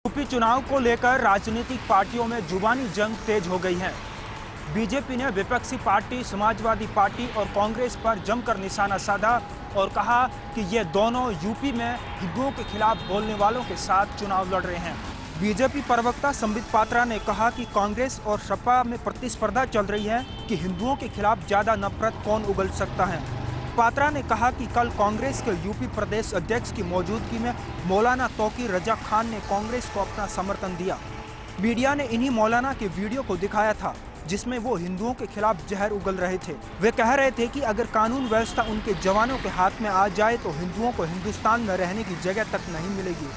UP चुनाव को लेकर राजनीतिक पार्टियों में जुबानी जंग तेज हो गई है। बीजेपी ने विपक्षी पार्टी समाजवादी पार्टी और कांग्रेस पर जमकर निशाना साधा और कहा कि ये दोनों यूपी में हिंदुओं के खिलाफ बोलने वालों के साथ चुनाव लड़ रहे हैं। बीजेपी प्रवक्ता संबित पात्रा ने कहा कि कांग्रेस और सपा में प्रतिस्पर्धा चल रही है कि हिंदुओं के खिलाफ ज्यादा नफरत कौन उगल सकता है। पात्रा ने कहा कि कल कांग्रेस के यूपी प्रदेश अध्यक्ष की मौजूदगी में मौलाना तौकी रजा खान ने कांग्रेस को अपना समर्थन दिया। मीडिया ने इन्हीं मौलाना के वीडियो को दिखाया था जिसमें वो हिंदुओं के खिलाफ जहर उगल रहे थे। वे कह रहे थे कि अगर कानून व्यवस्था उनके जवानों के हाथ में आ जाए तो हिंदुओं को हिंदुस्तान में रहने की जगह तक नहीं मिलेगी।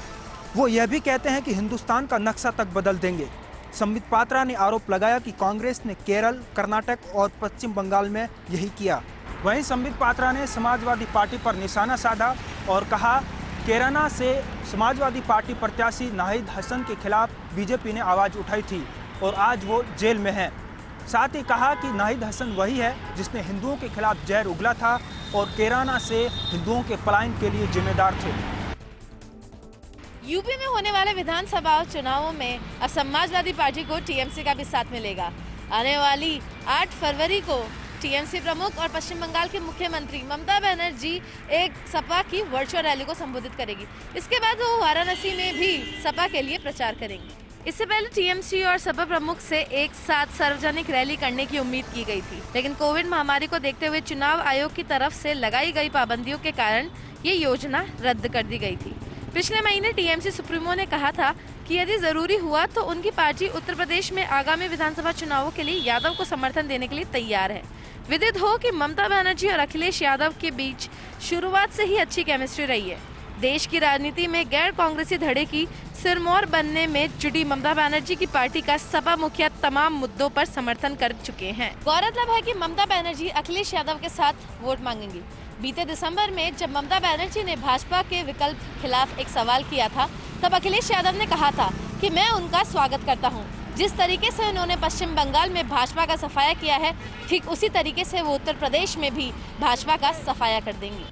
वो यह भी कहते हैं कि हिंदुस्तान का नक्शा तक बदल देंगे। संबित पात्रा ने आरोप लगाया कि कांग्रेस ने केरल, कर्नाटक और पश्चिम बंगाल में यही किया। वहीं संबित पात्रा ने समाजवादी पार्टी पर निशाना साधा और कहा केरला से समाजवादी पार्टी प्रत्याशी नाहिद हसन के खिलाफ बीजेपी ने आवाज़ उठाई थी और आज वो जेल में है। साथ ही कहा कि नाहिद हसन वही है जिसने हिंदुओं के खिलाफ जहर उगला था और केरला से हिंदुओं के पलायन के लिए जिम्मेदार थे। यूपी में होने वाले विधानसभा चुनावों में अब समाजवादी पार्टी को टीएमसी का भी साथ मिलेगा। आने वाली 8 फरवरी को टीएमसी प्रमुख और पश्चिम बंगाल के मुख्यमंत्री ममता बनर्जी एक सपा की वर्चुअल रैली को संबोधित करेगी। इसके बाद वो वाराणसी में भी सपा के लिए प्रचार करेंगी। इससे पहले टीएमसी और सपा प्रमुख से एक साथ सार्वजनिक रैली करने की उम्मीद की गई थी, लेकिन कोविड महामारी को देखते हुए चुनाव आयोग की तरफ से लगाई गई पाबंदियों के कारण ये योजना रद्द कर दी गई थी। पिछले महीने टीएमसी सुप्रीमो ने कहा था कि यदि जरूरी हुआ तो उनकी पार्टी उत्तर प्रदेश में आगामी विधानसभा चुनावों के लिए यादव को समर्थन देने के लिए तैयार है। विदित हो कि ममता बनर्जी और अखिलेश यादव के बीच शुरुआत से ही अच्छी केमिस्ट्री रही है। देश की राजनीति में गैर कांग्रेसी धड़े की सिरमौर बनने में जुटी ममता बनर्जी की पार्टी का सपा मुखिया तमाम मुद्दों पर समर्थन कर चुके हैं। गौरतलब है कि ममता बनर्जी अखिलेश यादव के साथ वोट मांगेंगी। बीते दिसंबर में जब ममता बनर्जी ने भाजपा के विकल्प खिलाफ एक सवाल किया था, तब अखिलेश यादव ने कहा था कि मैं उनका स्वागत करता हूं। जिस तरीके से उन्होंने पश्चिम बंगाल में भाजपा का सफाया किया है, ठीक उसी तरीके से वो उत्तर प्रदेश में भी भाजपा का सफाया कर देंगी।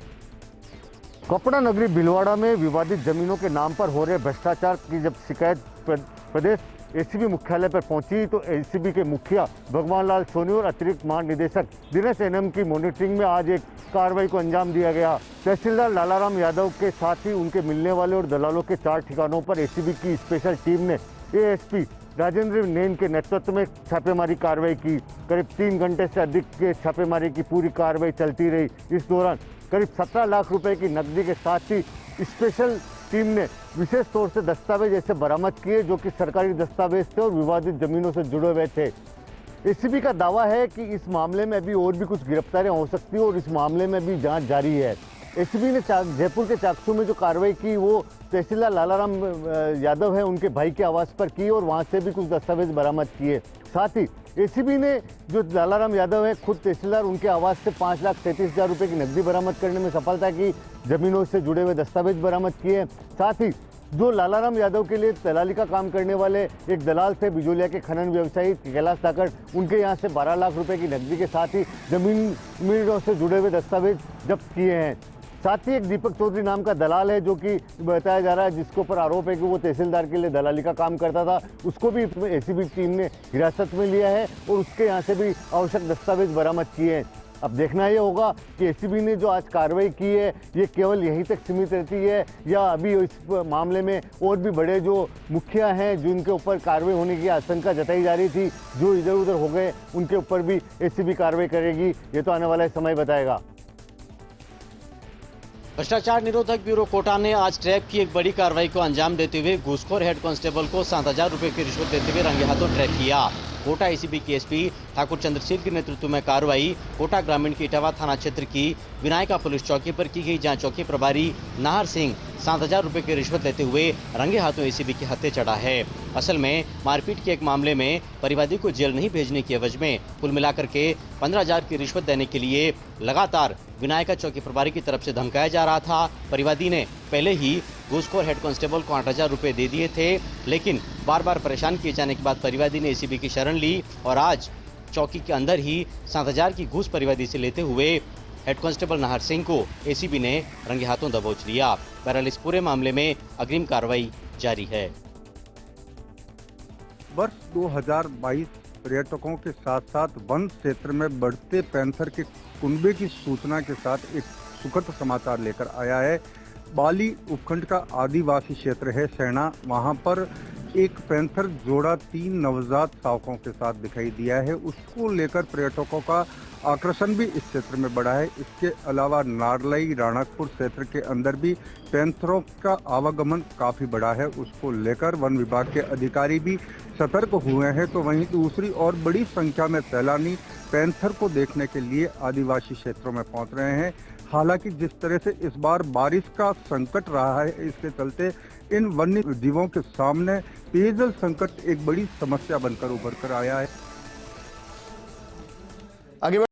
कपड़ा नगरी भीलवाड़ा में विवादित जमीनों के नाम पर हो रहे भ्रष्टाचार की जब शिकायत प्रदेश एसीबी मुख्यालय पर पहुंची तो एसीबी के मुखिया भगवान लाल सोनी और अतिरिक्त महानिदेशक दिनेश एनएम की मॉनिटरिंग में आज एक कार्रवाई को अंजाम दिया गया। तहसीलदार लालाराम यादव के साथ ही उनके मिलने वाले और दलालों के 4 ठिकानों पर एसीबी की स्पेशल टीम ने एएसपी राजेंद्र नैन के नेतृत्व में छापेमारी कार्रवाई की। करीब 3 घंटे से अधिक के छापेमारी की पूरी कार्रवाई चलती रही। इस दौरान करीब 17 लाख रुपए की नकदी के साथ ही स्पेशल टीम ने विशेष तौर से दस्तावेज ऐसे बरामद किए जो कि सरकारी दस्तावेज थे और विवादित जमीनों से जुड़े हुए थे। एसीबी का दावा है कि इस मामले में अभी और भी कुछ गिरफ्तारियां हो सकती है और इस मामले में भी जांच जारी है। एसीबी ने जयपुर के चाकसू में जो कार्रवाई की वो तहसीलदार लालाराम यादव है उनके भाई के आवास पर की और वहां से भी कुछ दस्तावेज बरामद किए। साथ ही एसीबी ने जो लालाराम यादव है खुद तहसीलदार उनके आवास से 5,37,000 रुपये की नकदी बरामद करने में सफलता की। जमीनों से जुड़े हुए दस्तावेज बरामद किए। साथ ही जो लालाराम यादव के लिए दलाली का काम करने वाले एक दलाल थे बिजोलिया के खनन व्यवसायी कैलाश धाकड़, उनके यहाँ से 12 लाख रुपए की नकदी के साथ ही जमीनों से जुड़े हुए दस्तावेज जब्त किए हैं। साथ ही एक दीपक चौधरी नाम का दलाल है जो कि बताया जा रहा है जिसके ऊपर आरोप है कि वो तहसीलदार के लिए दलाली का काम करता था, उसको भी एसीबी टीम ने हिरासत में लिया है और उसके यहाँ से भी आवश्यक दस्तावेज बरामद किए हैं। अब देखना ये होगा कि एसीबी ने जो आज कार्रवाई की है ये केवल यहीं तक सीमित रहती है या अभी इस मामले में और भी बड़े जो मुखिया हैं जिनके ऊपर कार्रवाई होने की आशंका जताई जा रही थी जो इधर उधर हो गए उनके ऊपर भी एसीबी कार्रवाई करेगी, ये तो आने वाला समय बताएगा। भ्रष्टाचार निरोधक ब्यूरो कोटा ने आज ट्रैप की एक बड़ी कार्रवाई को अंजाम देते हुए घूसखोर हेड कांस्टेबल को 7,000 रुपए की रिश्वत देते हुए रंगे हाथों ट्रैप किया। कोटा एसीबी के एसपी ठाकुर चंद्रशील के नेतृत्व में कार्रवाई कोटा ग्रामीण की इटावा थाना क्षेत्र की विनायका पुलिस चौकी पर की गई, जहां चौकी प्रभारी नाहर सिंह 7,000 रुपए की रिश्वत लेते हुए रंगे हाथों एसीबी के हत्थे चढ़ा है। असल में मारपीट के एक मामले में परिवादी को जेल नहीं भेजने की एवज में कुल मिलाकर के 15,000 की रिश्वत देने के लिए लगातार विनायका चौकी प्रभारी की तरफ से धमकाया जा रहा था। परिवादी ने पहले ही घूसखोर हेड कांस्टेबल को 8,000 रुपए दे दिए थे, लेकिन बार बार परेशान किए जाने के बाद परिवादी ने एसीबी की शरण ली और आज चौकी के अंदर ही 7,000 की घूस परिवादी से लेते हुए हेड कांस्टेबल नाहर सिंह को एसीबी ने रंगे हाथों दबोच लिया। बहरहाल इस पूरे मामले में अग्रिम कार्रवाई जारी है। वर्ष 2022 पर्यटकों के साथ साथ वन क्षेत्र में बढ़ते पैंथर के कुनबे की सूचना के साथ एक सुखद समाचार लेकर आया है। बाली उपखंड का आदिवासी क्षेत्र है सेना, वहां पर एक पैंथर जोड़ा 3 नवजात शावकों के साथ दिखाई दिया है। उसको लेकर पर्यटकों का आकर्षण भी इस क्षेत्र में बढ़ा है। इसके अलावा नारलई राणकपुर क्षेत्र के अंदर भी पैंथरों का आवागमन काफी बढ़ा है। उसको लेकर वन विभाग के अधिकारी भी सतर्क हुए हैं। तो वहीं दूसरी और बड़ी संख्या में सैलानी पैंथर को देखने के लिए आदिवासी क्षेत्रों में पहुंच रहे हैं। हालांकि जिस तरह से इस बार बारिश का संकट रहा है, इसके चलते इन वन्य जीवों के सामने पेयजल संकट एक बड़ी समस्या बनकर उभर कर आया है। आगे